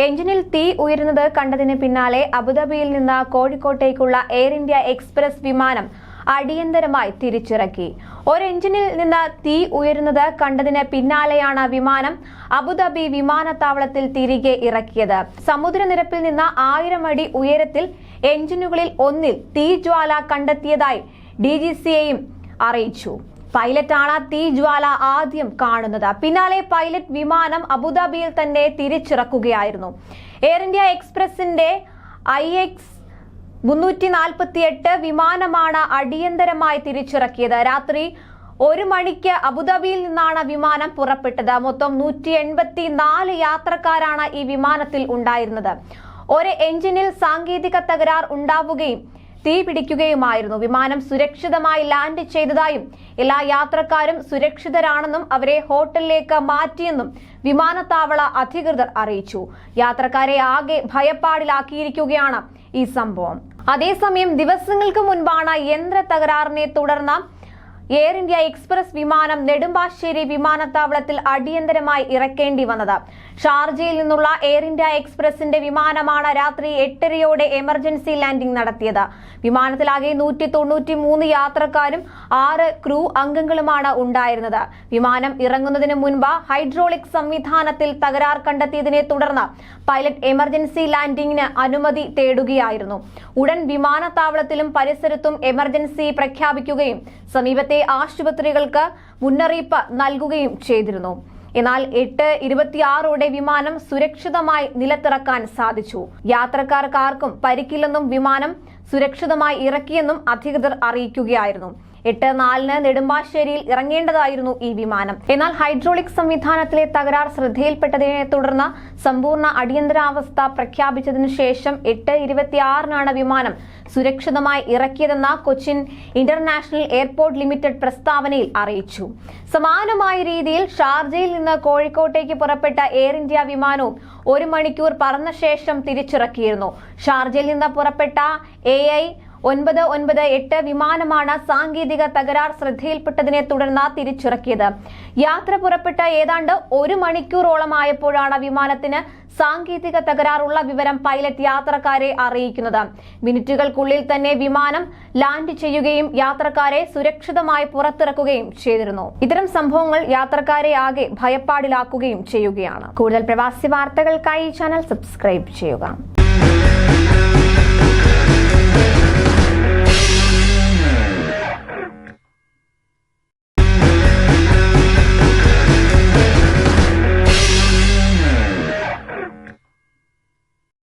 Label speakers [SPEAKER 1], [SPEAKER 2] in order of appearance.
[SPEAKER 1] എഞ്ചിനിൽ തീ ഉയരുന്നത് കണ്ടതിന് പിന്നാലെ അബുദാബിയിൽ നിന്ന് കോഴിക്കോട്ടേക്കുള്ള എയർ ഇന്ത്യ എക്സ്പ്രസ് വിമാനം അടിയന്തരമായി തിരിച്ചിറക്കി. ഒരു എഞ്ചിനിൽ നിന്ന് തീ ഉയരുന്നത് കണ്ടതിന് പിന്നാലെയാണ് വിമാനം അബുദാബി വിമാനത്താവളത്തിൽ തിരികെ ഇറക്കിയത്. സമുദ്രനിരപ്പിൽ നിന്ന് 1000 അടി ഉയരത്തിൽ എഞ്ചിനുകളിൽ ഒന്നിൽ തീജ്വാല കണ്ടെത്തിയതായി DGCAയും അറിയിച്ചു. പൈലറ്റാണ് തീജ്വാല ആദ്യം കാണുന്നത്. പിന്നാലെ പൈലറ്റ് വിമാനം അബുദാബിയിൽ തന്നെ തിരിച്ചിറക്കുകയായിരുന്നു. എയർ ഇന്ത്യ എക്സ്പ്രസിന്റെ IX 348 വിമാനമാണ് അടിയന്തരമായി തിരിച്ചിറക്കിയത്. രാത്രി 1 മണിക്ക് അബുദാബിയിൽ നിന്നാണ് വിമാനം പുറപ്പെട്ടത്. മൊത്തം 184 യാത്രക്കാരാണ് ഈ വിമാനത്തിൽ ഉണ്ടായിരുന്നത്. ഒരു എഞ്ചിനിൽ സാങ്കേതിക തകരാർ ഉണ്ടാവുകയും തീ പിടിക്കുകയുമായിരുന്നു. വിമാനം സുരക്ഷിതമായി ലാൻഡ് ചെയ്തതായും എല്ലാ യാത്രക്കാരും സുരക്ഷിതരാണെന്നും അവരെ ഹോട്ടലിലേക്ക് മാറ്റിയെന്നും വിമാനത്താവള അധികൃതർ അറിയിച്ചു. യാത്രക്കാരെ ആകെ ഭയപ്പാടിലാക്കിയിരിക്കുകയാണ് ഈ സംഭവം. അതേസമയം ദിവസങ്ങൾക്ക് മുൻപാണ് യന്ത്ര തകരാറിനെ തുടർന്ന് എയർ ഇന്ത്യ എക്സ്പ്രസ് വിമാനം നെടുമ്പാശ്ശേരി വിമാനത്താവളത്തിൽ അടിയന്തരമായി ഇറക്കേണ്ടി വന്നത്. ഷാർജയിൽ നിന്നുള്ള എയർ ഇന്ത്യ എക്സ്പ്രസിന്റെ വിമാനമാണ് രാത്രി 8:30 എമർജൻസി ലാൻഡിംഗ് നടത്തിയത്. വിമാനത്തിലാകെ 193 യാത്രക്കാരും 6 ക്രൂ അംഗങ്ങളുമാണ് ഉണ്ടായിരുന്നത്. വിമാനം ഇറങ്ങുന്നതിന് മുൻപ് ഹൈഡ്രോളിക് സംവിധാനത്തിൽ തകരാർ കണ്ടെത്തിയതിനെ തുടർന്ന് പൈലറ്റ് എമർജൻസി ലാൻഡിംഗിന് അനുമതി തേടുകയായിരുന്നു. ഉടൻ വിമാനത്താവളത്തിലും പരിസരത്തും എമർജൻസി പ്രഖ്യാപിക്കുകയും സമീപത്തെ ആശുപത്രികൾക്ക് മുന്നറിയിപ്പ് നൽകുകയും ചെയ്തിരുന്നു. എന്നാൽ 8:26 വിമാനം സുരക്ഷിതമായി നിലത്തിറക്കാൻ സാധിച്ചു. യാത്രക്കാർക്കാർക്കും പരിക്കില്ലെന്നും വിമാനം സുരക്ഷിതമായി ഇറക്കിയെന്നും അധികൃതർ അറിയിക്കുകയായിരുന്നു. 8:04 നെടുമ്പാശ്ശേരിയിൽ ഇറങ്ങേണ്ടതായിരുന്നു ഈ വിമാനം. എന്നാൽ ഹൈഡ്രോളിക് സംവിധാനത്തിലെ തകരാർ ശ്രദ്ധയിൽപ്പെട്ടതിനെ തുടർന്ന് സമ്പൂർണ്ണ അടിയന്തരാവസ്ഥ പ്രഖ്യാപിച്ചതിനു ശേഷം 8:26 വിമാനം സുരക്ഷിതമായി ഇറക്കിയതെന്ന് കൊച്ചിൻ ഇന്റർനാഷണൽ എയർപോർട്ട് ലിമിറ്റഡ് പ്രസ്താവനയിൽ അറിയിച്ചു. സമാനമായ രീതിയിൽ ഷാർജയിൽ നിന്ന് കോഴിക്കോട്ടേക്ക് പുറപ്പെട്ട എയർ ഇന്ത്യ വിമാനവും 1 മണിക്കൂർ പറന്ന ശേഷം തിരിച്ചിറക്കിയിരുന്നു. ഷാർജയിൽ നിന്ന് പുറപ്പെട്ട AI 998 വിമാനമാണ് സാങ്കേതിക തകരാർ ശ്രദ്ധയിൽപ്പെട്ടതിനെ തുടർന്ന് തിരിച്ചിറക്കിയത്. യാത്ര പുറപ്പെട്ട ഏതാണ്ട് 1 മണിക്കൂറോളമായപ്പോഴാണ് വിമാനത്തിന് സാങ്കേതിക തകരാറുള്ള വിവരം പൈലറ്റ് യാത്രക്കാരെ അറിയിക്കുന്നത്. മിനിറ്റുകൾക്കുള്ളിൽ തന്നെ വിമാനം ലാൻഡ് ചെയ്യുകയും യാത്രക്കാരെ സുരക്ഷിതമായി പുറത്തിറക്കുകയും ചെയ്തിരുന്നു. ഇത്തരം സംഭവങ്ങൾ യാത്രക്കാരെ ആകെ ഭയപ്പാടിലാക്കുകയും ചെയ്യുകയാണ്. കൂടുതൽ പ്രവാസി വാർത്തകൾക്കായി ചാനൽ സബ്സ്ക്രൈബ് ചെയ്യുക.